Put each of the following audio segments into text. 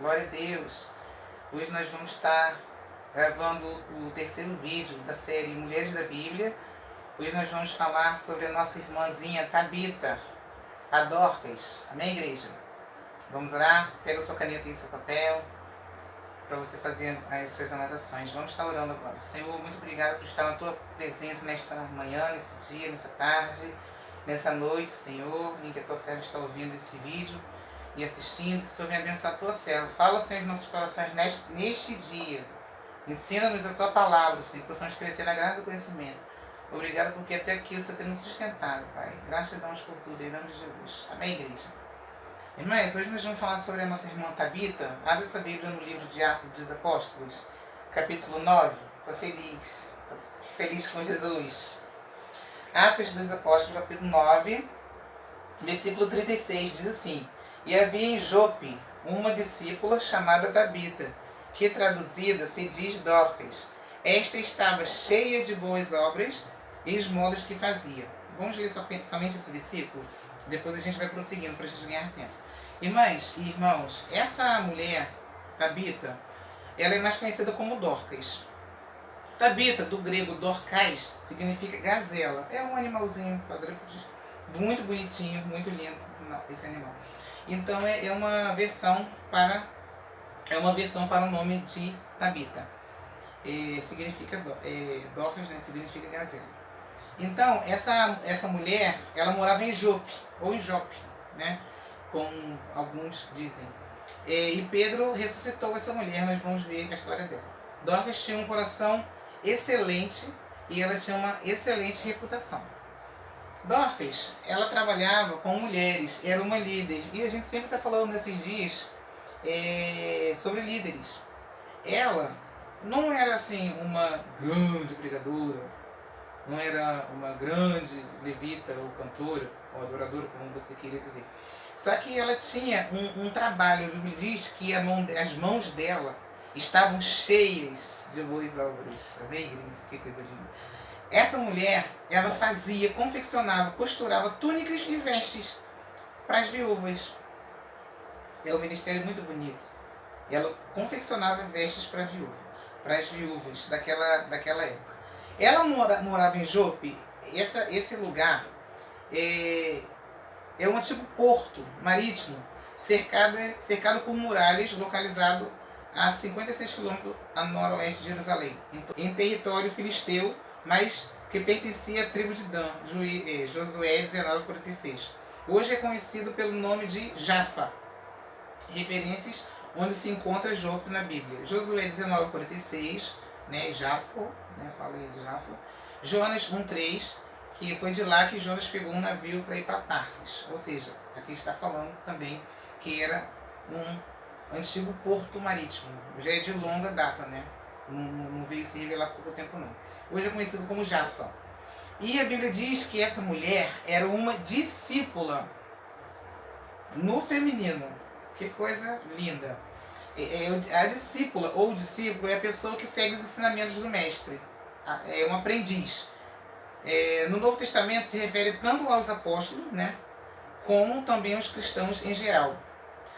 Glória a Deus. Hoje nós vamos estar gravando o terceiro vídeo da série Mulheres da Bíblia. Hoje nós vamos falar sobre a nossa irmãzinha Tabita, a Dorcas. Amém, igreja? Vamos orar? Pega sua caneta e seu papel para você fazer as suas anotações. Vamos estar orando agora. Senhor, muito obrigado por estar na tua presença nesta manhã, nesse dia, nessa tarde, nessa noite, Senhor, em que a tua serva está ouvindo esse vídeo e assistindo. Que o Senhor venha abençoar a tua serva. Fala, Senhor, nos nossos corações neste dia. Ensina-nos a tua palavra, Senhor, que possamos crescer na graça do conhecimento. Obrigado porque até aqui o Senhor tem nos sustentado, Pai. Gratidão por tudo, em nome de Jesus. Amém, igreja? Irmãs, hoje nós vamos falar sobre a nossa irmã Tabita. Abre sua Bíblia no livro de Atos dos Apóstolos, capítulo 9. Estou feliz com Jesus. Atos dos Apóstolos, capítulo 9, versículo 36, diz assim: E havia em Jope uma discípula chamada Tabita, que traduzida se diz Dorcas. Esta estava cheia de boas obras e esmolas que fazia. Vamos ler somente esse versículo? Depois a gente vai prosseguindo para a gente ganhar tempo. Irmãs e irmãos, essa mulher, Tabita, ela é mais conhecida como Dorcas. Tabita, do grego Dorcais, significa gazela. É um animalzinho quadrúpede, muito bonitinho, muito lindo esse animal. Então é uma versão para o nome de Tabita. Significa Dorcas, né? Significa gazela. Então essa mulher, ela morava em Jope, ou em Jope, né? Como alguns dizem. E Pedro ressuscitou essa mulher. Nós vamos ver a história dela. Dorcas tinha um coração excelente e ela tinha uma excelente reputação. Dorcas, ela trabalhava com mulheres, era uma líder, e a gente sempre está falando nesses dias sobre líderes. Ela não era assim uma grande pregadora, não era uma grande levita ou cantora ou adoradora, como você queria dizer. Só que ela tinha um trabalho. A Bíblia diz que as mãos dela estavam cheias de boas obras. Amém, igreja? Que coisa linda. Essa mulher, ela fazia, confeccionava, costurava túnicas e vestes para as viúvas. É um ministério muito bonito. Ela confeccionava vestes para as viúvas daquela época. Ela morava em Jope. Esse lugar é um antigo porto marítimo, cercado por muralhas, localizado a 56 km a noroeste de Jerusalém, em território filisteu, mas que pertencia à tribo de Dan, Josué 19:46. Hoje é conhecido pelo nome de Jafa, referências onde se encontra Jope na Bíblia. Josué 19:46, né, Jafo, né, falei de Jafo. Jonas 1:3, que foi de lá que Jonas pegou um navio para ir para Tarsis. Ou seja, aqui está falando também que era um antigo porto marítimo. Já é de longa data, né? Não veio se revelar por pouco tempo, não. Hoje é conhecido como Jafa. E a Bíblia diz que essa mulher era uma discípula no feminino. Que coisa linda. A discípula ou discípulo é a pessoa que segue os ensinamentos do mestre. É um aprendiz. No Novo Testamento se refere tanto aos apóstolos, né, como também aos cristãos em geral.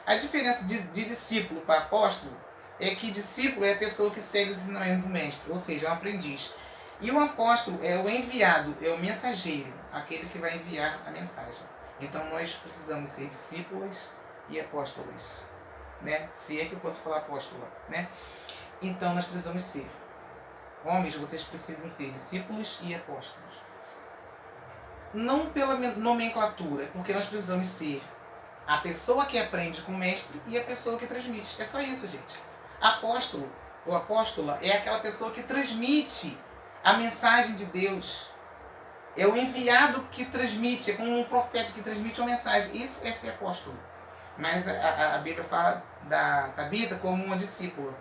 A diferença de discípulo para apóstolo é que discípulo é a pessoa que segue os ensinamentos do mestre, ou seja, é um aprendiz. E o apóstolo é o enviado, é o mensageiro, aquele que vai enviar a mensagem. Então nós precisamos ser discípulas e apóstolos, né? Se é que eu posso falar apóstola, né? Então nós precisamos ser. Homens, vocês precisam ser discípulos e apóstolos. Não pela nomenclatura, porque nós precisamos ser a pessoa que aprende com o mestre e a pessoa que transmite. É só isso, gente. Apóstolo ou apóstola é aquela pessoa que transmite a mensagem de Deus. É o enviado que transmite, é como um profeta que transmite uma mensagem. Isso é ser apóstolo. Mas a Bíblia fala da Tabita como uma discípula.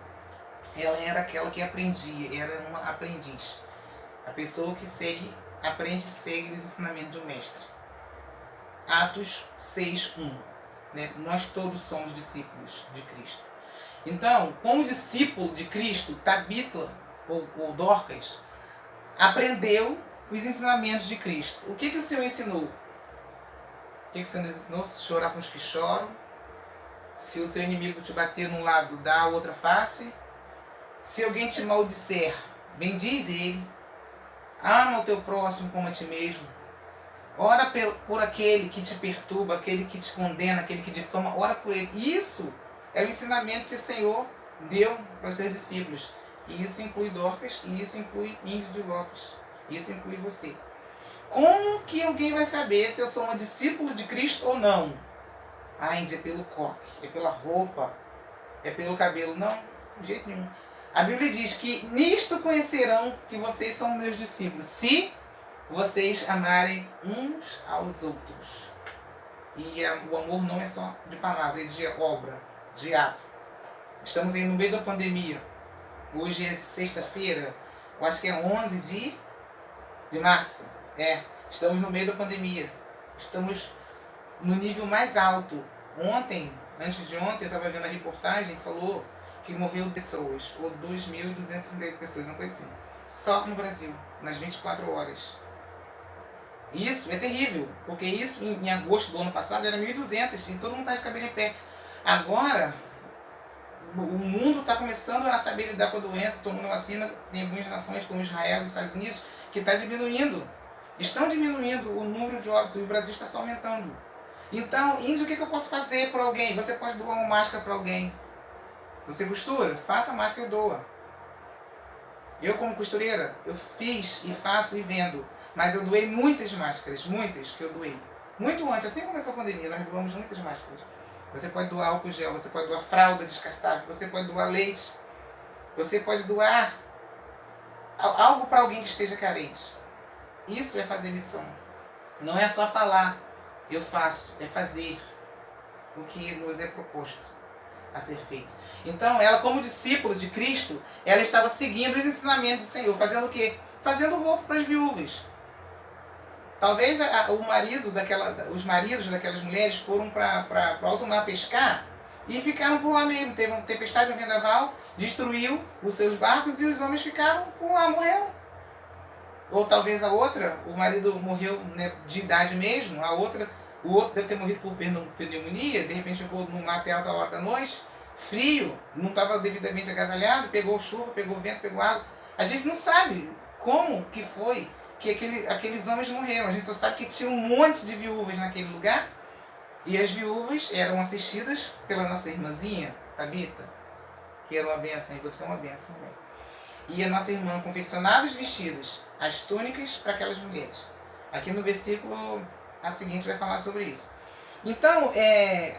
Ela era aquela que aprendia, era uma aprendiz. A pessoa que aprende e segue os ensinamentos do mestre. Atos 6:1. Né? Nós todos somos discípulos de Cristo. Então, como discípulo de Cristo, Tabita, ou Dorcas, aprendeu os ensinamentos de Cristo. O que o Senhor ensinou? O que o Senhor ensinou? Chorar com os que choram, Se o seu inimigo te bater num lado, dá a outra face. Se alguém te maldisser, bendiz ele. Ama o teu próximo como a ti mesmo. Ora por aquele que te perturba, aquele que te condena, aquele que difama, ora por ele. Isso é o ensinamento que o Senhor deu para os seus discípulos. E isso inclui Dorcas, e isso inclui Ingrid Lopes. Isso inclui você. Como que alguém vai saber se eu sou uma discípula de Cristo ou não? Ah, Ingrid, é pelo coque, é pela roupa, é pelo cabelo. Não, de jeito nenhum. A Bíblia diz que nisto conhecerão que vocês são meus discípulos, se vocês amarem uns aos outros. E o amor não é só de palavra, é de obra, de ato. Estamos aí no meio da pandemia. Hoje é sexta-feira, eu acho que é 11 de março. Estamos no meio da pandemia. Estamos no nível mais alto. Antes de ontem, eu estava vendo a reportagem que falou que morreu pessoas, ou 2.268 pessoas, não coisa assim. Só no Brasil, nas 24 horas. Isso é terrível, porque isso em agosto do ano passado era 1.200 e todo mundo está de cabelo em pé. Agora, o mundo está começando a saber lidar com a doença, tomando vacina. Tem algumas nações, como Israel e os Estados Unidos, que está diminuindo. Estão diminuindo o número de óbitos e o Brasil está só aumentando. Então, Índio, o que eu posso fazer para alguém? Você pode doar uma máscara para alguém. Você costura? Faça a máscara e doa. Eu, como costureira, eu fiz e faço e vendo. Mas eu doei muitas máscaras, muitas que eu doei. Muito antes, assim que começou a pandemia, nós doamos muitas máscaras. Você pode doar álcool gel, você pode doar fralda descartável, você pode doar leite. Você pode doar algo para alguém que esteja carente. Isso é fazer missão. Não é só falar, eu faço, é fazer o que nos é proposto a ser feito. Então, ela, como discípula de Cristo, ela estava seguindo os ensinamentos do Senhor, fazendo o quê? Fazendo roupa para as viúvas. Talvez os maridos daquelas mulheres foram para o alto mar pescar e ficaram por lá mesmo. Teve uma tempestade, um vendaval, destruiu os seus barcos e os homens ficaram por lá, morreram. Ou talvez a outra, o marido morreu, né, de idade mesmo, o outro deve ter morrido por pneumonia, de repente ficou no mar até alta hora da noite, frio, não estava devidamente agasalhado, pegou chuva, pegou vento, pegou água. A gente não sabe como que foi que aqueles homens morreram. A gente só sabe que tinha um monte de viúvas naquele lugar, e as viúvas eram assistidas pela nossa irmãzinha, Tabita, que era uma bênção, e você é uma bênção também. E a nossa irmã confeccionava os vestidos, as túnicas para aquelas mulheres. Aqui no versículo a seguinte vai falar sobre isso. Então,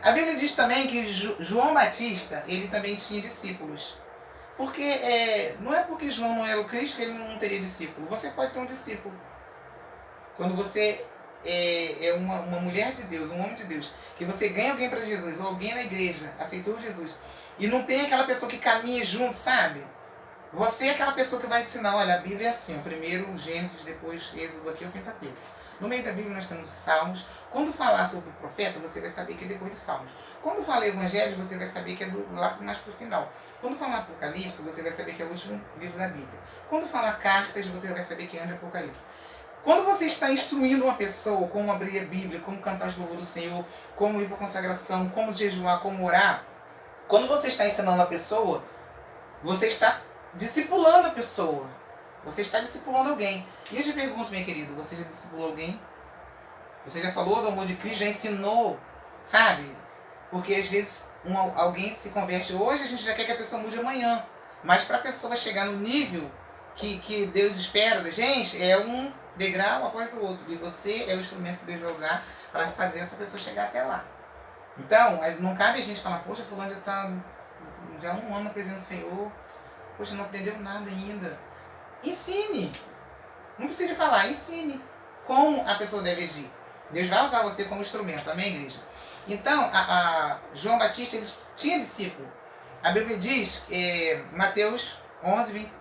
a Bíblia diz também que João Batista, ele também tinha discípulos. Porque não é porque João não era o Cristo que ele não teria discípulo. Você pode ter um discípulo. Quando você é uma mulher de Deus, um homem de Deus, que você ganha alguém para Jesus, ou alguém na igreja aceitou Jesus, e não tem aquela pessoa que caminha junto, sabe? Você é aquela pessoa que vai ensinar, olha, a Bíblia é assim, primeiro Gênesis, depois Êxodo, aqui é o Pentateuco. No meio da Bíblia nós temos os Salmos. Quando falar sobre o profeta, você vai saber que é depois de Salmos. Quando falar Evangelho, você vai saber que é lá mais para o final. Quando falar Apocalipse, você vai saber que é o último livro da Bíblia. Quando falar Cartas, você vai saber que é o Apocalipse. Quando você está instruindo uma pessoa como abrir a Bíblia, como cantar os louvores do Senhor, como ir para a consagração, como jejuar, como orar, quando você está ensinando a pessoa, você está discipulando a pessoa. Você está discipulando alguém. E eu te pergunto, minha querida, você já discipulou alguém? Você já falou do amor de Cristo? Já ensinou? Sabe? Porque às vezes alguém se converte hoje, a gente já quer que a pessoa mude amanhã. Mas para a pessoa chegar no nível que Deus espera da gente, é um degrau após o outro. E você é o instrumento que Deus vai usar para fazer essa pessoa chegar até lá. Então, não cabe a gente falar, poxa, fulano já está já há um ano na presença do Senhor, poxa, não aprendeu nada ainda. Ensine. Não precisa falar, ensine como a pessoa deve agir. Deus vai usar você como instrumento, amém, igreja? Então, João Batista, ele tinha discípulo. A Bíblia diz, Mateus 11,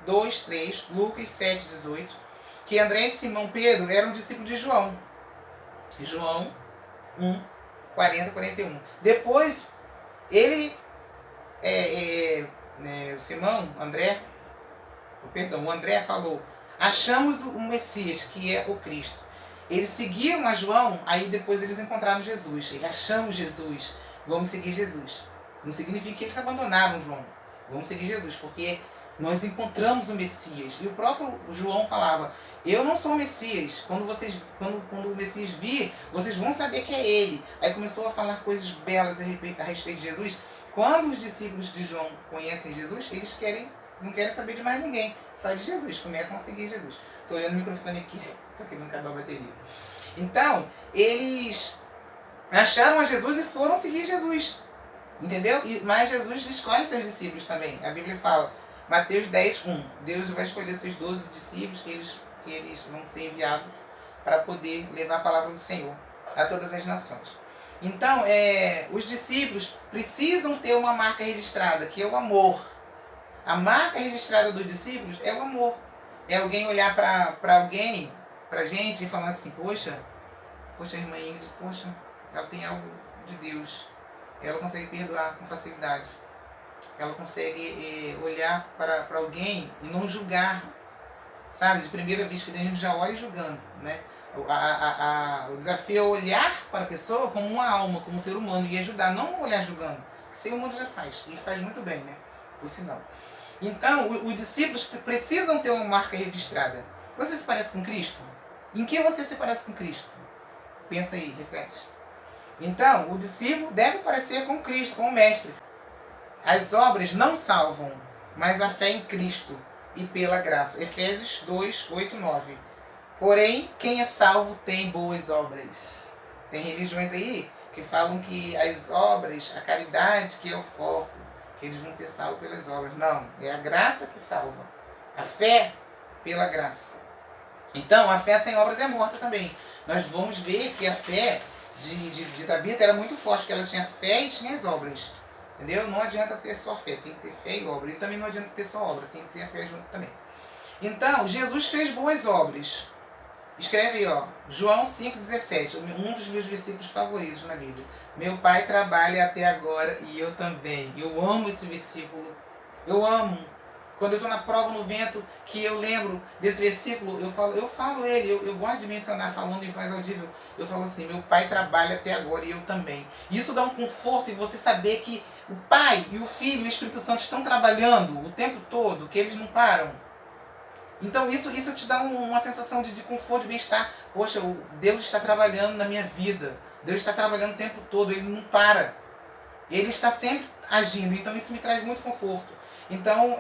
2, 3, Lucas 7, 18, que André e Simão Pedro eram discípulos de João. João 1, 40, 41. Depois, ele, o Simão, o André falou, achamos o Messias, que é o Cristo. Eles seguiram a João, aí depois eles encontraram Jesus. Eles achamos Jesus. Vamos seguir Jesus. Não significa que eles abandonaram João. Vamos seguir Jesus, porque nós encontramos o Messias. E o próprio João falava, eu não sou o Messias. Quando o Messias vir, vocês vão saber que é ele. Aí começou a falar coisas belas a respeito de Jesus. Quando os discípulos de João conhecem Jesus, eles não querem saber de mais ninguém, só de Jesus. Começam a seguir Jesus. Estou olhando o microfone aqui, está querendo acabar a bateria. Então, eles acharam a Jesus e foram seguir Jesus. Entendeu? Mas Jesus escolhe seus discípulos também. A Bíblia fala, Mateus 10, 1. Deus vai escolher seus 12 discípulos que eles vão ser enviados para poder levar a palavra do Senhor a todas as nações. Então, os discípulos precisam ter uma marca registrada, que é o amor. A marca registrada dos discípulos é o amor. É alguém olhar para alguém, para a gente, e falar assim, poxa, a irmã Ingrid, poxa, ela tem algo de Deus. Ela consegue perdoar com facilidade. Ela consegue olhar para alguém e não julgar. Sabe, de primeira vista, que a gente já olha julgando, né? O desafio é olhar para a pessoa como uma alma, como um ser humano, e ajudar, não olhar julgando. Que ser humano já faz, e faz muito bem, né? Por sinal. Então, os discípulos precisam ter uma marca registrada. Você se parece com Cristo? Em que você se parece com Cristo? Pensa aí, reflete. Então, o discípulo deve parecer com Cristo, com o Mestre. As obras não salvam, mas a fé em Cristo e pela graça. Efésios 2, 8, 9. Porém, quem é salvo tem boas obras. Tem religiões aí que falam que as obras, a caridade que é o foco, que eles vão ser salvos pelas obras. Não, é a graça que salva. A fé pela graça. Então, a fé sem obras é morta também. Nós vamos ver que a fé de Tabita era muito forte, porque ela tinha fé e tinha as obras. Entendeu? Não adianta ter só fé, tem que ter fé e obra. E também não adianta ter só obra, tem que ter a fé junto também. Então, Jesus fez boas obras. Escreve aí, ó, João 5,17, um dos meus versículos favoritos na Bíblia. Meu pai trabalha até agora e eu também. Eu amo esse versículo. Eu amo. Quando eu estou na prova no vento, que eu lembro desse versículo, eu falo ele, eu gosto de mencionar falando em voz audível. Eu falo assim, meu pai trabalha até agora e eu também. Isso dá um conforto em você saber que o Pai e o Filho e o Espírito Santo estão trabalhando o tempo todo, que eles não param. Então isso te dá uma sensação de conforto, de bem-estar. Poxa, Deus está trabalhando na minha vida. Deus está trabalhando o tempo todo, Ele não para. Ele está sempre agindo, então isso me traz muito conforto. Então,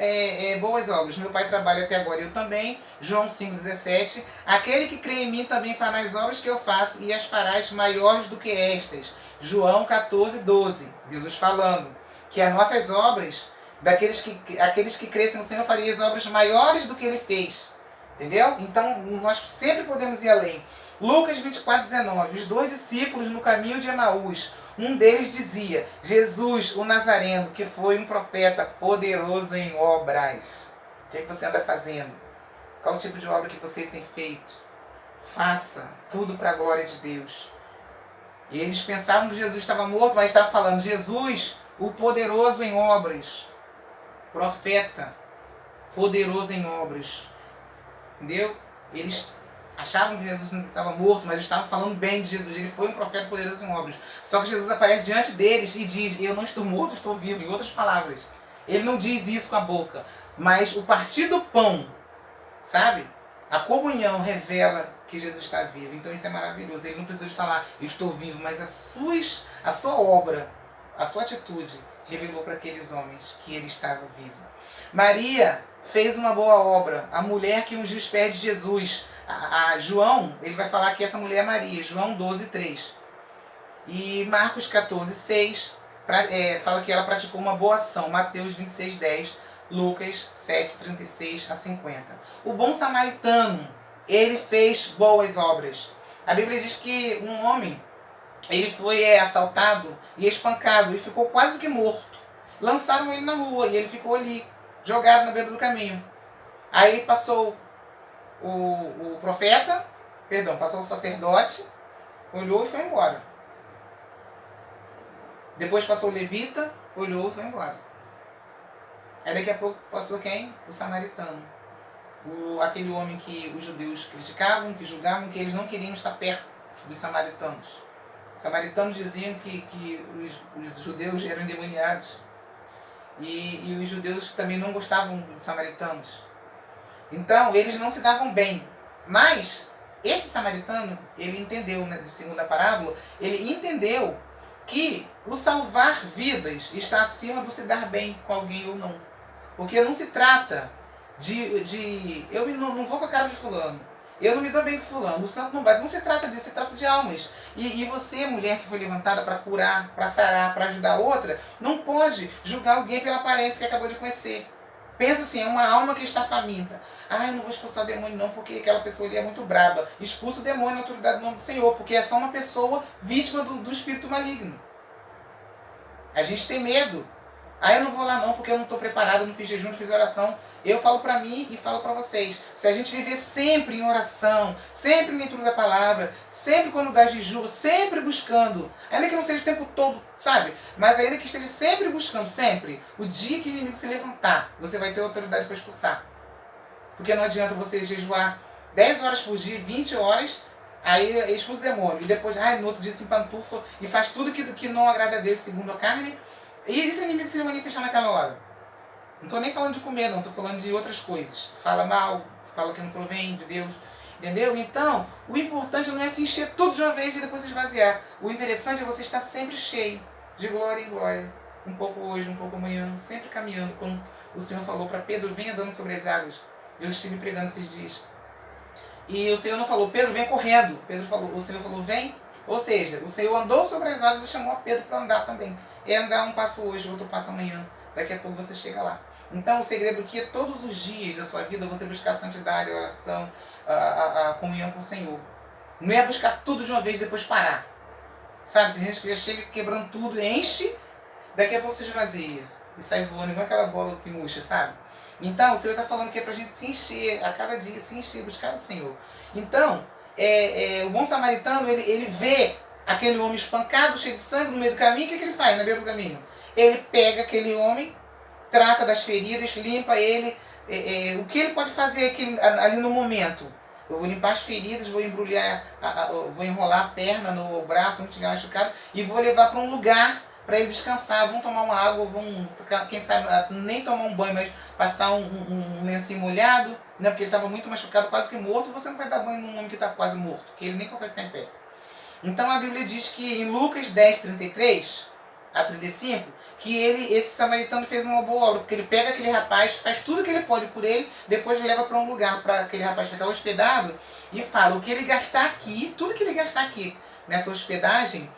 boas obras. Meu pai trabalha até agora, eu também. João 5,17. Aquele que crê em mim também fará as obras que eu faço e as farás maiores do que estas. João 14,12. Jesus falando que as nossas obras, aqueles que crescem no Senhor, fariam as obras maiores do que Ele fez. Entendeu? Então, nós sempre podemos ir além. Lucas 24,19. Os 2 discípulos no caminho de Emaús. Um deles dizia, Jesus, o Nazareno, que foi um profeta poderoso em obras. O que você anda fazendo? Qual tipo de obra que você tem feito? Faça tudo para a glória de Deus. E eles pensavam que Jesus estava morto, mas estava falando, Jesus, o poderoso em obras. Profeta, poderoso em obras. Entendeu? Eles achavam que Jesus não estava morto, mas estavam falando bem de Jesus. Ele foi um profeta poderoso em obras. Só que Jesus aparece diante deles e diz, eu não estou morto, estou vivo. Em outras palavras, ele não diz isso com a boca. Mas o partir do pão, sabe? A comunhão revela que Jesus está vivo. Então isso é maravilhoso. Ele não precisa de falar, eu estou vivo, mas a sua obra, a sua atitude revelou para aqueles homens que ele estava vivo. Maria fez uma boa obra. A mulher que ungiu os pés de Jesus. João, ele vai falar que essa mulher é Maria, João 12,3. E Marcos 14,6 fala que ela praticou uma boa ação, Mateus 26,10, Lucas 7,36 a 50. O bom samaritano, ele fez boas obras. A Bíblia diz que um homem, ele foi assaltado e espancado e ficou quase que morto. Lançaram ele na rua e ele ficou ali, jogado na beira do caminho. Aí passou o profeta, passou o sacerdote, olhou e foi embora. Depois passou o levita, olhou e foi embora. Aí daqui a pouco passou quem? O samaritano. aquele homem que os judeus criticavam, que julgavam, que eles não queriam estar perto dos samaritanos. Os samaritanos diziam que os judeus eram endemoniados. E os judeus também não gostavam dos samaritanos. Então, eles não se davam bem. Mas, esse samaritano, ele entendeu, né, de segunda parábola, ele entendeu que o salvar vidas está acima do se dar bem com alguém ou não. Porque não se trata eu não vou com a cara de fulano, eu não me dou bem com fulano, o santo não bate. Não se trata disso, se trata de almas. E você, mulher que foi levantada para curar, para sarar, para ajudar outra, não pode julgar alguém pela aparência que acabou de conhecer. Pensa assim, é uma alma que está faminta. Ah, eu não vou expulsar o demônio não, porque aquela pessoa ali é muito braba. Expulsa o demônio na autoridade do nome do Senhor, porque é só uma pessoa vítima do espírito maligno. A gente tem medo. Ah, eu não vou lá não, porque eu não estou preparado, eu não fiz jejum, não fiz oração. Eu falo para mim e falo para vocês. Se a gente viver sempre em oração, sempre em leitura da palavra, sempre quando dá jejum, sempre buscando, ainda que não seja o tempo todo, sabe? Mas ainda que esteja sempre buscando, sempre, o dia que o inimigo se levantar, você vai ter autoridade para expulsar. Porque não adianta você jejuar 10 horas por dia, 20 horas, aí expulsa o demônio. E depois, no outro dia se empantufa e faz tudo que não agrada a Deus segundo a carne. E esse inimigo se manifestar naquela hora. Não estou nem falando de comer, não. Estou falando de outras coisas. Fala mal, fala que não provém de Deus. Entendeu? Então, o importante não é se encher tudo de uma vez e depois esvaziar. O interessante é você estar sempre cheio, de glória em glória. Um pouco hoje, um pouco amanhã, sempre caminhando. Como o Senhor falou para Pedro, venha andando sobre as águas. Eu estive pregando esses dias. E o Senhor não falou, Pedro, vem correndo. O Senhor falou, vem. Ou seja, o Senhor andou sobre as águas e chamou a Pedro para andar também. É andar um passo hoje, outro passo amanhã. Daqui a pouco você chega lá. Então o segredo aqui é todos os dias da sua vida você buscar a santidade, a oração, a comunhão com o Senhor. Não é buscar tudo de uma vez e depois parar. Sabe, tem gente que já chega quebrando tudo, enche, daqui a pouco você esvazia. E sai voando igual aquela bola que murcha, sabe? Então o Senhor está falando que é pra gente se encher, a cada dia se encher, buscar o Senhor. Então, o bom samaritano, ele vê aquele homem espancado, cheio de sangue no meio do caminho, o que ele faz na beira do caminho? Ele pega aquele homem, trata das feridas, limpa ele. O que ele pode fazer ali no momento? Eu vou limpar as feridas, vou embrulhar, vou enrolar a perna no braço, onde tiver machucado, e vou levar para um lugar para ele descansar. Vão tomar uma água, vão, quem sabe, nem tomar um banho, mas passar um lencinho molhado, né? Porque ele estava muito machucado, quase que morto. Você não vai dar banho num homem que está quase morto, que ele nem consegue ficar em pé. Então a Bíblia diz que em Lucas 10, 33 a 35, que esse samaritano fez uma boa obra, porque ele pega aquele rapaz, faz tudo que ele pode por ele, depois leva para um lugar para aquele rapaz ficar hospedado e fala, o que ele gastar aqui, tudo que ele gastar aqui nessa hospedagem,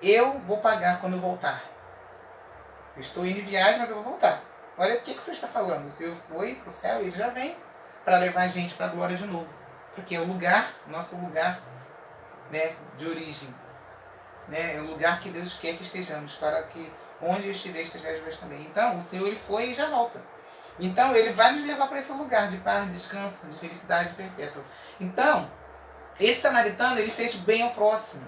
eu vou pagar quando eu voltar. Eu estou indo em viagem, mas eu vou voltar. Olha o que o Senhor está falando. O Senhor foi para o céu, ele já vem para levar a gente para a glória de novo. Porque é o lugar, nosso lugar, né, de origem. Né, é o lugar que Deus quer que estejamos, para que onde eu estiver, estejais vós também. Então, o Senhor ele foi e já volta. Então, ele vai nos levar para esse lugar de paz, de descanso, de felicidade perpétua. Então, esse samaritano, ele fez bem ao próximo.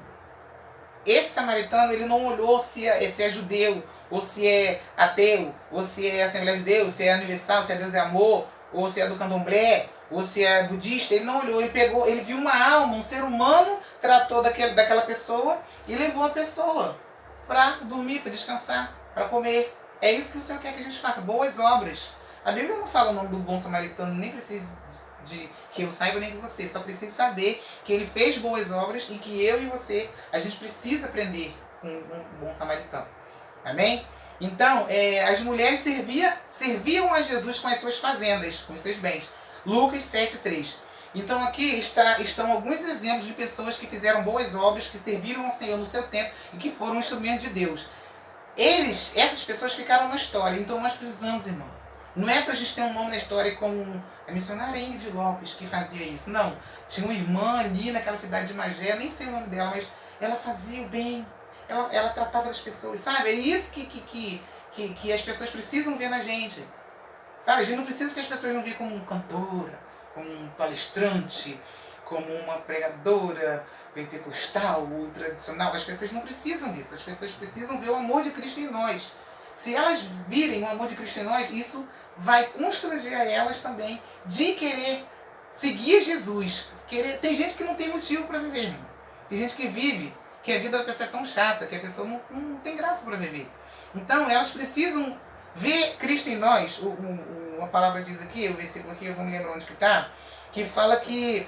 Esse samaritano, ele não olhou se é judeu, ou se é ateu, ou se é Assembleia de Deus, se é universal, se é Deus é amor, ou se é do candomblé, ou se é budista. Ele não olhou, ele viu uma alma, um ser humano, tratou daquela pessoa e levou a pessoa para dormir, para descansar, para comer. É isso que o Senhor quer que a gente faça, boas obras. A Bíblia não fala o nome do bom samaritano, nem precisa de que eu saiba, nem que você. Só precisa saber que ele fez boas obras e que eu e você, a gente precisa aprender com um bom samaritano. Amém? Então, as mulheres serviam a Jesus com as suas fazendas, com os seus bens. Lucas 7:3. Então aqui estão alguns exemplos de pessoas que fizeram boas obras, que serviram ao Senhor no seu tempo e que foram um instrumento de Deus. Essas pessoas ficaram na história, então nós precisamos, irmão. Não é para a gente ter um nome na história como a missionária Ingrid Lopes que fazia isso. Não. Tinha uma irmã ali naquela cidade de Magé, nem sei o nome dela, mas ela fazia o bem. Ela tratava das pessoas, sabe? É isso que as pessoas precisam ver na gente. Sabe? A gente não precisa que as pessoas não vejam como cantora, como um palestrante, como uma pregadora pentecostal ou tradicional. As pessoas não precisam disso. As pessoas precisam ver o amor de Cristo em nós. Se elas virem o amor de Cristo em nós, isso vai constranger a elas também de querer seguir Jesus. Tem gente que não tem motivo para viver, irmão. Tem gente que vive, que a vida da pessoa é tão chata, que a pessoa não tem graça para viver. Então, elas precisam ver Cristo em nós. Uma palavra diz aqui, o versículo aqui, eu vou me lembrar onde que está, que fala que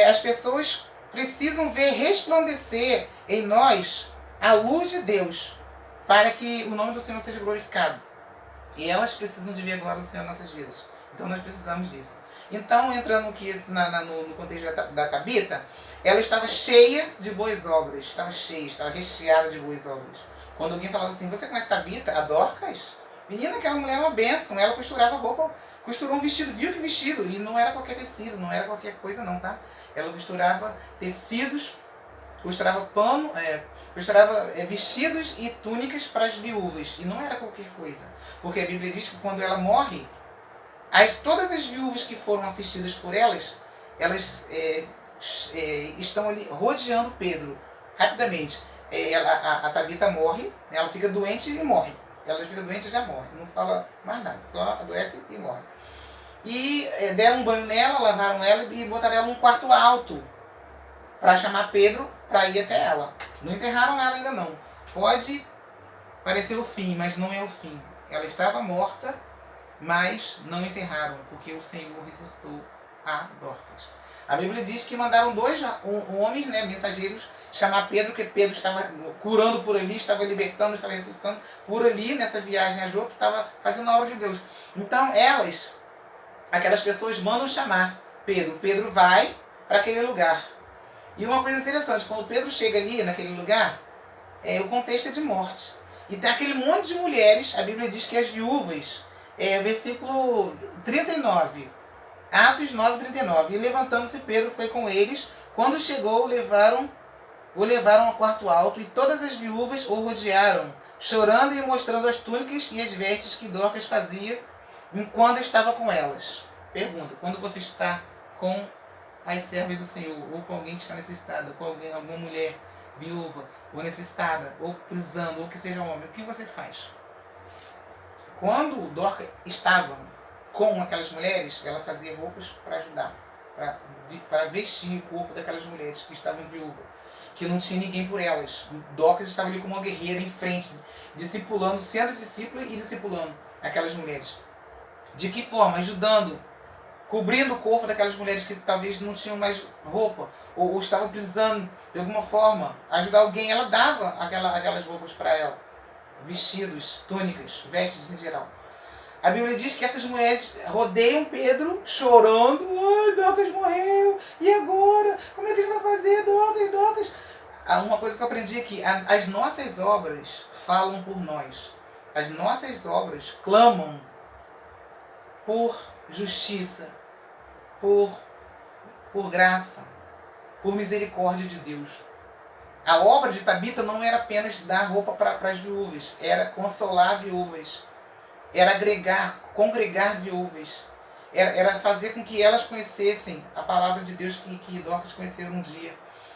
as pessoas precisam ver resplandecer em nós a luz de Deus, para que o nome do Senhor seja glorificado. E elas precisam de ver a glória do Senhor em nossas vidas. Então nós precisamos disso. Então, entrando aqui no contexto da Tabita, ela estava cheia de boas obras. Estava recheada de boas obras. Quando alguém falava assim, você conhece Tabita? A Dorcas? Menina, aquela mulher é uma bênção. Ela costurava roupa, costurou um vestido, viu que vestido? E não era qualquer tecido, não era qualquer coisa não, tá? Ela costurava tecidos, costurava pano, costurava vestidos e túnicas para as viúvas. E não era qualquer coisa. Porque a Bíblia diz que quando ela morre, todas as viúvas que foram assistidas por elas estão ali rodeando Pedro. Rapidamente. A Tabita morre, ela fica doente e morre. Ela fica doente e já morre. Não fala mais nada, só adoece e morre. E deram um banho nela, lavaram ela e botaram ela num quarto alto para chamar Pedro para ir até ela. Não enterraram ela ainda não. Pode parecer o fim, mas não é o fim. Ela estava morta, mas não enterraram, porque o Senhor ressuscitou a Dorcas. A Bíblia diz que mandaram dois homens, mensageiros, chamar Pedro, que Pedro estava curando por ali, estava libertando, estava ressuscitando por ali, nessa viagem a Jope, estava fazendo a obra de Deus. Então aquelas pessoas mandam chamar Pedro. Pedro vai para aquele lugar. E uma coisa interessante, quando Pedro chega ali, naquele lugar, o contexto é de morte. E tem aquele monte de mulheres, a Bíblia diz que as viúvas, versículo 39, Atos 9, 39. E levantando-se Pedro foi com eles. Quando chegou, o levaram ao quarto alto, e todas as viúvas o rodearam, chorando e mostrando as túnicas e as vestes que Dorcas fazia enquanto estava com elas. Pergunta, quando você está com as servas do Senhor, ou com alguém que está necessitada, com alguma mulher viúva, ou necessitada, ou precisando, ou que seja um homem, o que você faz? Quando Dorcas estava com aquelas mulheres, ela fazia roupas para ajudar, para vestir o corpo daquelas mulheres que estavam viúvas, que não tinha ninguém por elas. Dorcas estava ali como uma guerreira em frente, discipulando, sendo discípula e discipulando aquelas mulheres. De que forma? Ajudando, cobrindo o corpo daquelas mulheres que talvez não tinham mais roupa, ou estavam precisando de alguma forma ajudar alguém. Ela dava aquelas roupas para ela, vestidos, túnicas, vestes em geral. A Bíblia diz que essas mulheres rodeiam Pedro chorando. Ai, Dorcas morreu, e agora? Como é que a gente vai fazer, Dorcas? Uma coisa que eu aprendi aqui, as nossas obras falam por nós. As nossas obras clamam por justiça, por graça, por misericórdia de Deus. A obra de Tabita não era apenas dar roupa para as viúvas, era consolar viúvas, era congregar viúvas, era fazer com que elas conhecessem a palavra de Deus que Dorcas conheceu um dia.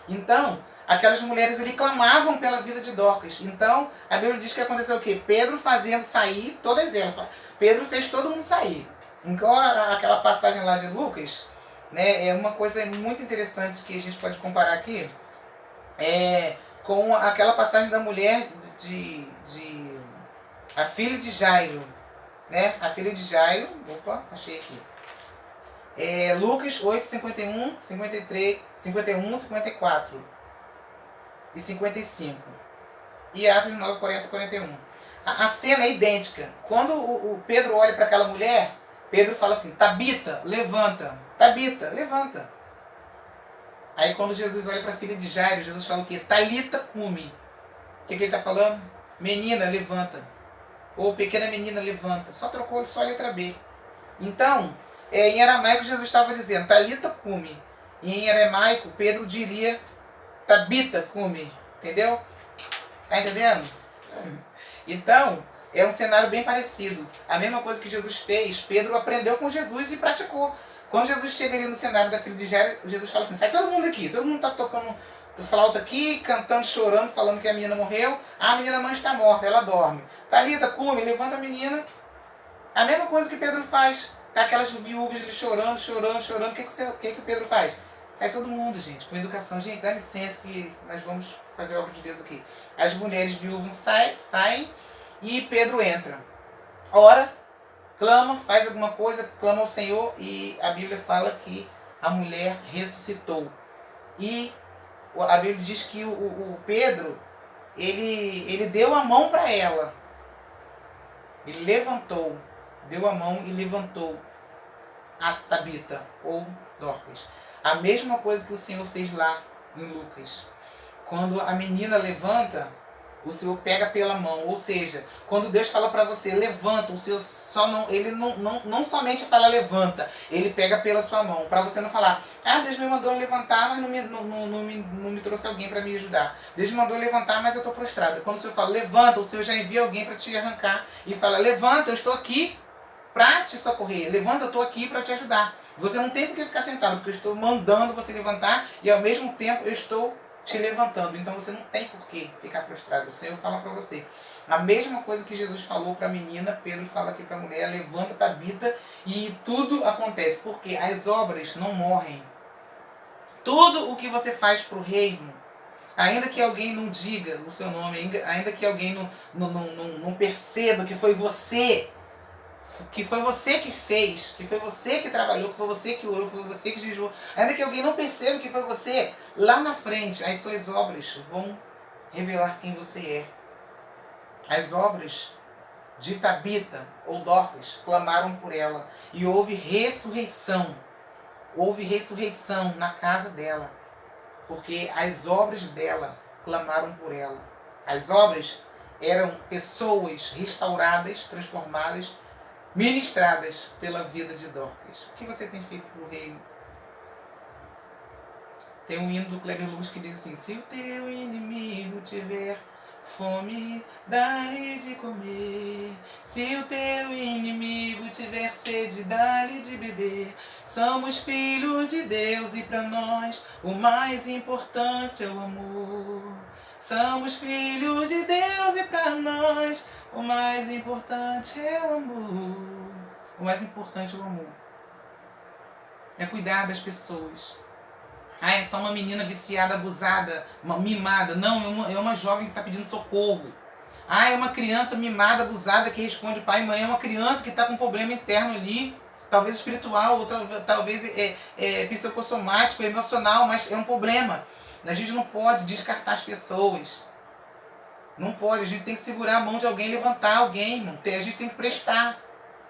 Então, aquelas mulheres ali clamavam pela vida de Dorcas. Então, a Bíblia diz que aconteceu o quê? Pedro fazendo sair todas elas. Pedro fez todo mundo sair. Então, aquela passagem lá de Lucas, é uma coisa muito interessante que a gente pode comparar aqui, com aquela passagem da mulher a filha de Jairo, a filha de Jairo. Opa, achei aqui. Lucas 8, 51, 53, 51, 54 e 55. E Atos 9, 40 e 41. A cena é idêntica. Quando o Pedro olha para aquela mulher, Pedro fala assim, Tabita, levanta. Tabita, levanta. Aí quando Jesus olha para a filha de Jairo, Jesus fala o quê? Talita cumi. O que ele está falando? Menina, levanta. Ou pequena menina, levanta. Só trocou só a letra B. Então, em aramaico Jesus estava dizendo Talita cumi. E em aramaico Pedro diria Tabita cumi. Entendeu? Tá entendendo? Então, é um cenário bem parecido. A mesma coisa que Jesus fez, Pedro aprendeu com Jesus e praticou. Quando Jesus chega ali no cenário da filha de Jairo, Jesus fala assim, sai todo mundo aqui, todo mundo está tocando flauta aqui, cantando, chorando, falando que a menina morreu. A menina não está morta, ela dorme. Thalita, come, levanta a menina. A mesma coisa que Pedro faz. Tá aquelas viúvas ali chorando, chorando, chorando. O que o Pedro faz? Sai todo mundo, gente, com educação. Gente, dá licença que nós vamos fazer a obra de Deus aqui. As mulheres viúvas saem e Pedro entra. Ora, clama, faz alguma coisa, clama ao Senhor, e a Bíblia fala que a mulher ressuscitou. E a Bíblia diz que o Pedro, ele deu a mão para ela. Ele levantou, deu a mão e levantou a Tabita, ou Dorcas. A mesma coisa que o Senhor fez lá em Lucas. Quando a menina levanta, o Senhor pega pela mão. Ou seja, quando Deus fala para você, levanta, o Senhor ele não somente fala levanta, ele pega pela sua mão. Para você não falar, Deus me mandou levantar, mas não me trouxe alguém para me ajudar. Deus me mandou levantar, mas eu estou prostrada. Quando o Senhor fala levanta, o Senhor já envia alguém para te arrancar. E fala, levanta, eu estou aqui para te socorrer. Levanta, eu estou aqui para te ajudar. Você não tem por que ficar sentado, porque eu estou mandando você levantar e ao mesmo tempo eu estou te levantando. Então você não tem por que ficar prostrado. O Senhor fala para você. A mesma coisa que Jesus falou para a menina, Pedro fala aqui para a mulher, levanta, Tabita, e tudo acontece. Porque as obras não morrem. Tudo o que você faz para o reino, ainda que alguém não diga o seu nome, ainda que alguém não perceba que foi você que fez, que foi você que trabalhou, que foi você que orou, que foi você que jejuou, ainda que alguém não perceba que foi você, lá na frente as suas obras vão revelar quem você é. As obras de Tabita ou Dorcas clamaram por ela e houve ressurreição na casa dela, porque as obras dela clamaram por ela. As obras eram pessoas restauradas, transformadas, ministradas pela vida de Dorcas. O que você tem feito para o reino? Tem um hino do Kleber Luz que diz assim: se o teu inimigo tiver fome, dá-lhe de comer. Se o teu inimigo tiver sede, dá-lhe de beber. Somos filhos de Deus e para nós o mais importante é o amor. Somos filhos de Deus e para nós o mais importante é o amor. O mais importante é o amor. É cuidar das pessoas. É só uma menina viciada, abusada, mimada. Não, é uma jovem que está pedindo socorro. É uma criança mimada, abusada, que responde pai e mãe. É uma criança que está com um problema interno ali. Talvez espiritual, ou talvez psicossomático, emocional, mas é um problema. A gente não pode descartar as pessoas. Não pode, a gente tem que segurar a mão de alguém, levantar alguém. A gente tem que prestar.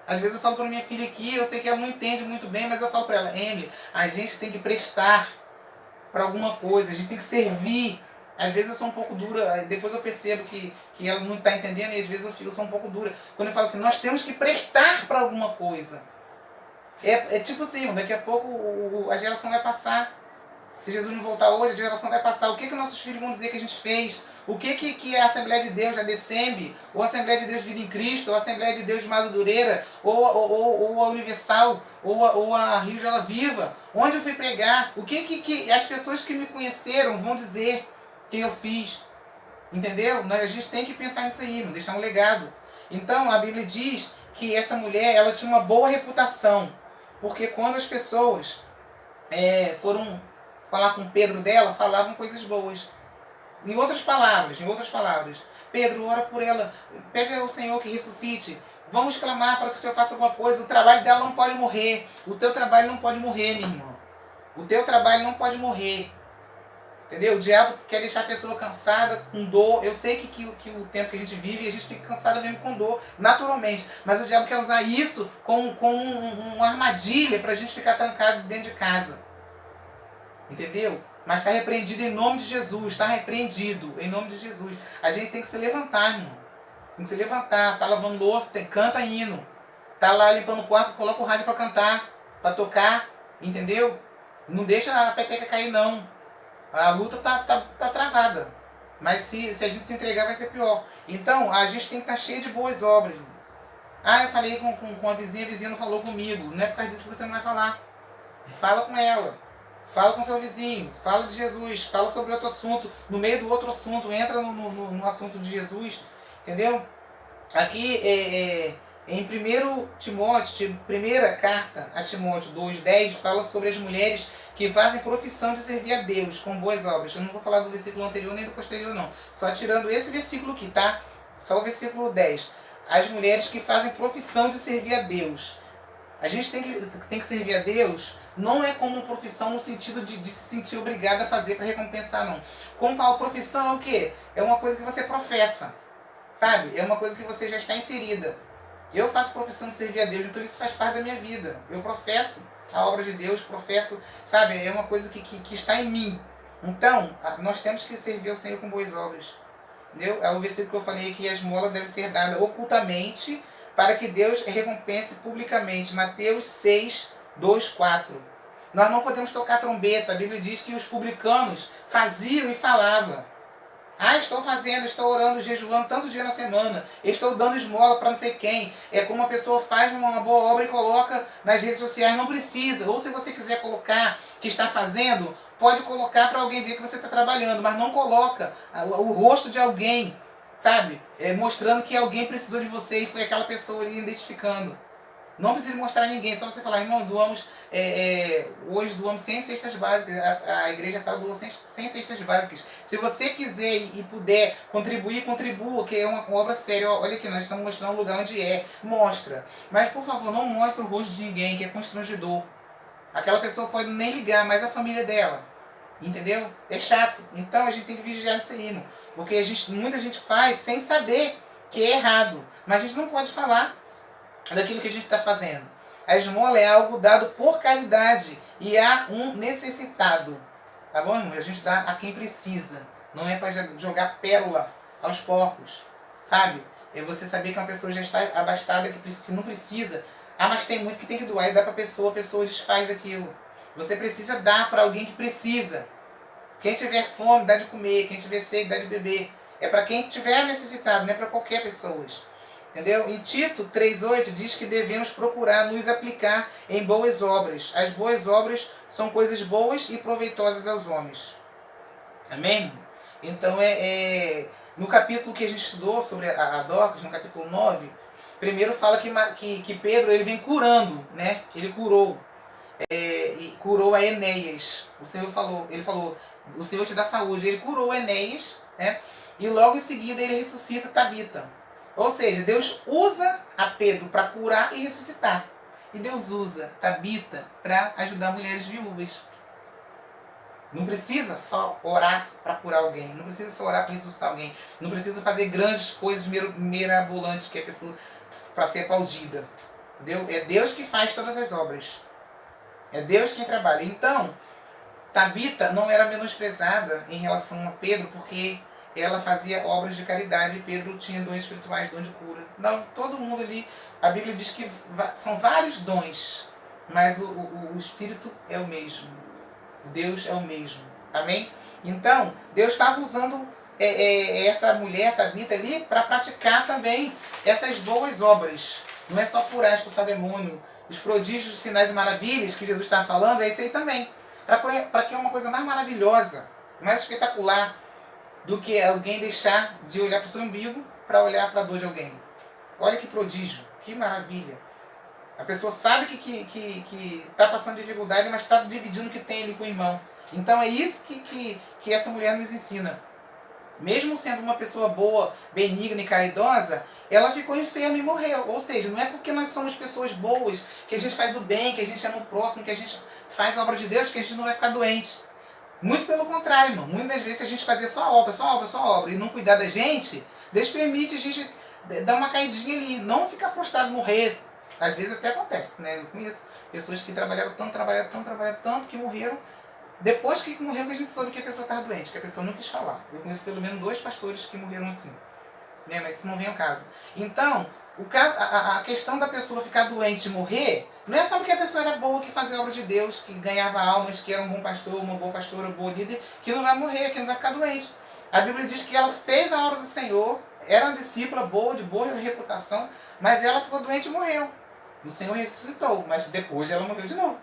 Às vezes eu falo para minha filha aqui, eu sei que ela não entende muito bem, mas eu falo para ela, Emily, a gente tem que prestar para alguma coisa, a gente tem que servir. Às vezes eu sou um pouco dura, depois eu percebo que ela não está entendendo e às vezes eu sou um pouco dura. Quando eu falo assim, nós temos que prestar para alguma coisa. É tipo assim, daqui a pouco a geração vai passar. Se Jesus não voltar hoje, a geração vai passar. O que nossos filhos vão dizer que a gente fez? O que a Assembleia de Deus, a Decembe, ou a Assembleia de Deus Vida em Cristo, ou a Assembleia de Deus de Madureira, ou a Universal, ou a Rio de Ela Viva, onde eu fui pregar, o que as pessoas que me conheceram vão dizer que eu fiz? Entendeu? A gente tem que pensar nisso aí, não deixar um legado. Então, a Bíblia diz que essa mulher, ela tinha uma boa reputação, porque quando as pessoas foram falar com Pedro dela, falavam coisas boas. Em outras palavras, Pedro, ora por ela, pede ao Senhor que ressuscite, vamos clamar para que o Senhor faça alguma coisa, o trabalho dela não pode morrer, o teu trabalho não pode morrer, minha irmã, o teu trabalho não pode morrer, entendeu? O diabo quer deixar a pessoa cansada, com dor. Eu sei que o tempo que a gente vive, a gente fica cansada mesmo com dor, naturalmente, mas o diabo quer usar isso como uma armadilha para a gente ficar trancado dentro de casa, entendeu? Mas está repreendido em nome de Jesus. Está repreendido em nome de Jesus. A gente tem que se levantar, irmão. Tem que se levantar. Está lavando louça, canta hino. Está lá limpando o quarto, coloca o rádio para cantar, para tocar. Entendeu? Não deixa a peteca cair, não. A luta tá travada. Mas se a gente se entregar, vai ser pior. Então, a gente tem que estar cheio de boas obras. Eu falei com a vizinha não falou comigo. Não é por causa disso que você não vai falar. Fala com ela. fala com seu vizinho, fala de Jesus, fala sobre outro assunto, no meio do outro assunto, entra no assunto de Jesus, entendeu? Aqui em 1 Timóteo, primeira carta a Timóteo 2,10, fala sobre as mulheres que fazem profissão de servir a Deus com boas obras. Eu não vou falar do versículo anterior nem do posterior não, só tirando esse versículo aqui, tá? Só o versículo 10. As mulheres que fazem profissão de servir a Deus. A gente tem que servir a Deus, não é como profissão no sentido de se sentir obrigado a fazer para recompensar, não. Como falo, profissão é o quê? É uma coisa que você professa, sabe? É uma coisa que você já está inserida. Eu faço profissão de servir a Deus, então isso faz parte da minha vida. Eu professo a obra de Deus, professo, sabe? É uma coisa que está em mim. Então, nós temos que servir ao Senhor com boas obras. Entendeu? É o versículo que eu falei que a esmola deve ser dada ocultamente para que Deus recompense publicamente. Mateus 6, 2, 4. Nós não podemos tocar trombeta. A Bíblia diz que os publicanos faziam e falavam. Ah, estou fazendo, estou orando, jejuando tanto dia na semana. Estou dando esmola para não sei quem. É como uma pessoa faz uma boa obra e coloca nas redes sociais. Não precisa. Ou se você quiser colocar que está fazendo, pode colocar para alguém ver que você está trabalhando. Mas não coloca o rosto de alguém, sabe? Mostrando que alguém precisou de você e foi aquela pessoa ali identificando. Não precisa mostrar a ninguém, só você falar, irmão, doamos, hoje doamos 100 cestas básicas, a igreja está doando 100 cestas básicas. Se você quiser e puder contribuir, contribua, que é uma obra séria. Olha aqui, nós estamos mostrando o lugar onde mostra. Mas, por favor, não mostre o rosto de ninguém, que é constrangedor. Aquela pessoa pode nem ligar, mas a família dela, entendeu? É chato. Então, a gente tem que vigiar nisso aí, irmão. Porque muita gente faz sem saber que é errado. Mas a gente não pode falar daquilo que a gente está fazendo. A esmola é algo dado por caridade e a um necessitado. Tá bom, irmão? A gente dá a quem precisa. Não é para jogar pérola aos porcos, sabe? É você saber que uma pessoa já está abastada, que não precisa. Ah, mas tem muito que tem que doar e dá para a pessoa desfaz daquilo. Você precisa dar para alguém que precisa. Quem tiver fome, dá de comer. Quem tiver sede, dá de beber. É para quem tiver necessitado, não é para qualquer pessoa. Entendeu? Em Tito 3,8 diz que devemos procurar nos aplicar em boas obras. As boas obras são coisas boas e proveitosas aos homens. Amém? Então, no capítulo que a gente estudou sobre a Dorcas, no capítulo 9, primeiro fala que Pedro ele vem curando, né? Ele curou. E curou a Enéas. Ele falou, o Senhor te dá saúde. Ele curou Enéas, né? E logo em seguida ele ressuscita Tabita. Ou seja, Deus usa a Pedro para curar e ressuscitar. E Deus usa Tabita para ajudar mulheres viúvas. Não precisa só orar para curar alguém. Não precisa só orar para ressuscitar alguém. Não precisa fazer grandes coisas mirabolantes que a pessoa para ser aplaudida. Entendeu? É Deus que faz todas as obras. É Deus quem trabalha. Então, Tabita não era menosprezada em relação a Pedro, porque ela fazia obras de caridade e Pedro tinha dons espirituais, dom de cura. Não, todo mundo ali, a Bíblia diz que são vários dons, mas o Espírito é o mesmo. Deus é o mesmo. Amém? Então, Deus estava usando essa mulher, Tabita, ali, para praticar também essas boas obras. Não é só curar, expulsar demônio. Os prodígios, sinais e maravilhas que Jesus está falando, é isso aí também. Para que é uma coisa mais maravilhosa, mais espetacular, do que alguém deixar de olhar para o seu umbigo para olhar para a dor de alguém. Olha que prodígio, que maravilha. A pessoa sabe que está passando dificuldade, mas está dividindo o que tem ali com o irmão. Então é isso que essa mulher nos ensina. Mesmo sendo uma pessoa boa, benigna e caridosa, ela ficou enferma e morreu. Ou seja, não é porque nós somos pessoas boas, que a gente faz o bem, que a gente ama o próximo, que a gente faz a obra de Deus, que a gente não vai ficar doente. Muito pelo contrário, irmão. Muitas vezes, se a gente fazer só obra, e não cuidar da gente, Deus permite a gente dar uma caidinha ali, não ficar prostrado, morrer. Às vezes até acontece, né? Eu conheço pessoas que trabalharam tanto, que morreram. Depois que morreu, que a gente soube que a pessoa estava doente, que a pessoa não quis falar. Eu conheço pelo menos 2 pastores que morreram assim. Né? Mas isso não vem ao caso. Então, a questão da pessoa ficar doente e morrer, não é só porque a pessoa era boa, que fazia obra de Deus, que ganhava almas, que era um bom pastor, uma boa pastora, um bom líder, que não vai morrer, que não vai ficar doente. A Bíblia diz que ela fez a obra do Senhor, era uma discípula boa, de boa reputação, mas ela ficou doente e morreu. O Senhor ressuscitou, mas depois ela morreu de novo.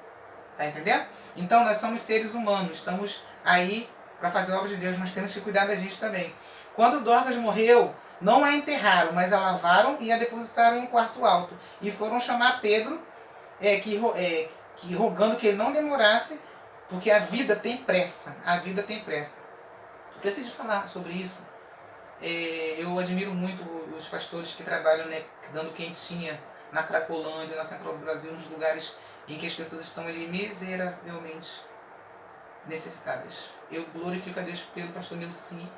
Tá entendendo? Então nós somos seres humanos, estamos aí para fazer a obra de Deus, mas temos que cuidar da gente também. Quando Dorcas morreu, não a enterraram, mas a lavaram e a depositaram em um quarto alto. E foram chamar Pedro, que rogando que ele não demorasse, porque a vida tem pressa. A vida tem pressa. Preciso falar sobre isso. Eu admiro muito os pastores que trabalham, né, dando quentinha na Cracolândia, na Central do Brasil, nos lugares em que as pessoas estão ali miseravelmente necessitadas. Eu glorifico a Deus pelo pastor Neuci,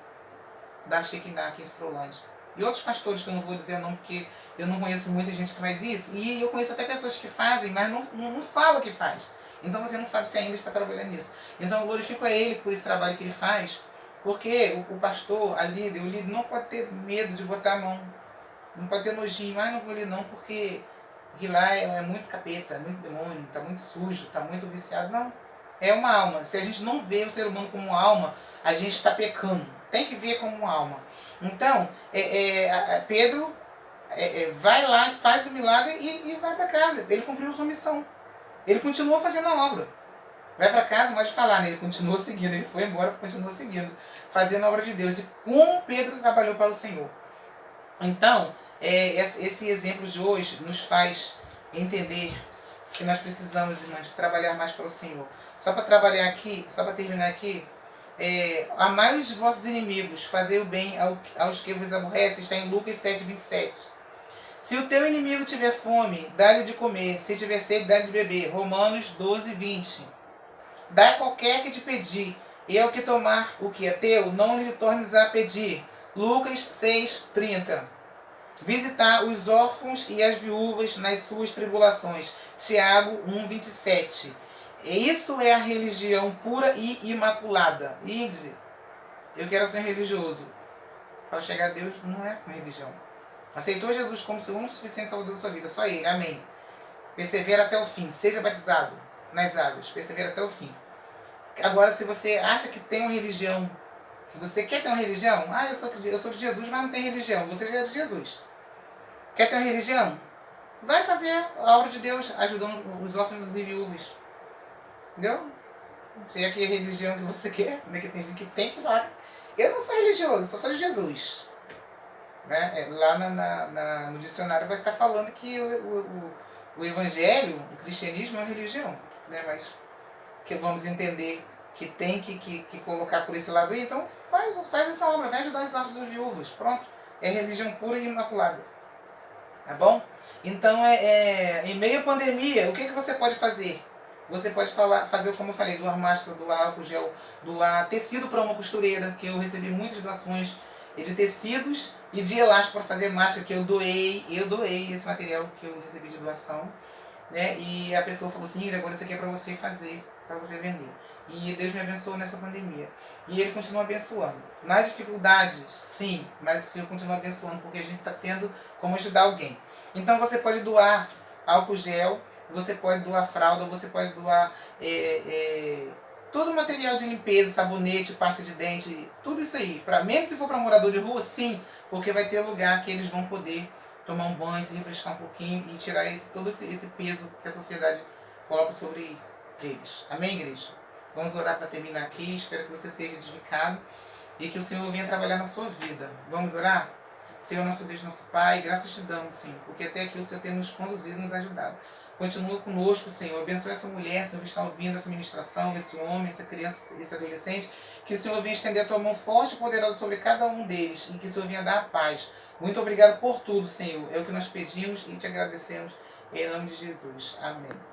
da Shekinah aqui em Estrolândia. E outros pastores que eu não vou dizer não, porque eu não conheço muita gente que faz isso. E eu conheço até pessoas que fazem, mas não falam que faz. Então você não sabe se ainda está trabalhando nisso. Então eu glorifico a ele por esse trabalho que ele faz, porque o pastor, o líder não pode ter medo de botar a mão. Não pode ter nojinho, não vou ali não, porque lá é muito capeta, é muito demônio, está muito sujo, está muito viciado. Não, é uma alma. Se a gente não vê o ser humano como uma alma, a gente está pecando. Tem que ver como uma alma. Então, Pedro vai lá, faz o milagre e vai para casa. Ele cumpriu sua missão. Ele continuou fazendo a obra. Vai para casa, pode falar, né? Ele continuou seguindo. Ele foi embora, continuou seguindo, fazendo a obra de Deus. E como Pedro trabalhou para o Senhor. Então, esse exemplo de hoje nos faz entender que nós precisamos, irmãos, trabalhar mais para o Senhor. Só para trabalhar aqui, só para terminar aqui, amai os vossos inimigos, fazei o bem aos que vos aborrecem, está em Lucas 7:27. Se o teu inimigo tiver fome, dá-lhe de comer, se tiver sede, dá-lhe de beber. Romanos 12:20. Dá a qualquer que te pedir, e ao que tomar o que é teu, não lhe tornes a pedir. Lucas 6:30. Visitar os órfãos e as viúvas nas suas tribulações. Tiago 1:27. Isso é a religião pura e imaculada. Ingrid, eu quero ser religioso. Para chegar a Deus não é com religião. Aceitou Jesus como seu único suficiente salvador da sua vida. Só ele. Amém. Persevera até o fim. Seja batizado nas águas. Persevera até o fim. Agora, se você acha que tem uma religião, que você quer ter uma religião, eu sou de Jesus, mas não tem religião. Você já é de Jesus. Quer ter uma religião? Vai fazer a obra de Deus, ajudando os órfãos e viúvas. Entendeu? Se é que a religião que você quer, né? Que tem gente que tem que falar. Eu não sou religioso, só sou de Jesus. Né? Lá no dicionário vai estar falando que o evangelho, o cristianismo é uma religião. Né? Mas que vamos entender que tem que colocar por esse lado aí. Então faz essa obra, vai ajudar os órfãos e viúvas. Pronto. É religião pura e imaculada. Tá bom? Então, em meio à pandemia, o que você pode fazer? Você pode fazer, como eu falei, doar máscara, doar álcool gel, doar tecido para uma costureira, que eu recebi muitas doações de tecidos e de elástico para fazer máscara, que eu doei esse material que eu recebi de doação. Né? E a pessoa falou assim, agora isso aqui é para você fazer, para você vender. E Deus me abençoou nessa pandemia. E Ele continua abençoando. Nas dificuldades, sim, mas sim, eu continuo abençoando, porque a gente está tendo como ajudar alguém. Então você pode doar álcool gel, você pode doar fralda, você pode doar todo o material de limpeza, sabonete, pasta de dente, tudo isso aí. Mesmo se for para morador de rua, sim, porque vai ter lugar que eles vão poder tomar um banho, se refrescar um pouquinho e tirar todo esse peso que a sociedade coloca sobre eles. Amém, igreja? Vamos orar para terminar aqui. Espero que você seja edificado e que o Senhor venha trabalhar na sua vida. Vamos orar? Senhor, nosso Deus, nosso Pai, graças te damos, Senhor, porque até aqui o Senhor tem nos conduzido e nos ajudado. Continua conosco, Senhor. Abençoa essa mulher, Senhor, que está ouvindo essa ministração, esse homem, essa criança, esse adolescente. Que o Senhor venha estender a tua mão forte e poderosa sobre cada um deles e que o Senhor venha dar a paz. Muito obrigado por tudo, Senhor. É o que nós pedimos e te agradecemos em nome de Jesus. Amém.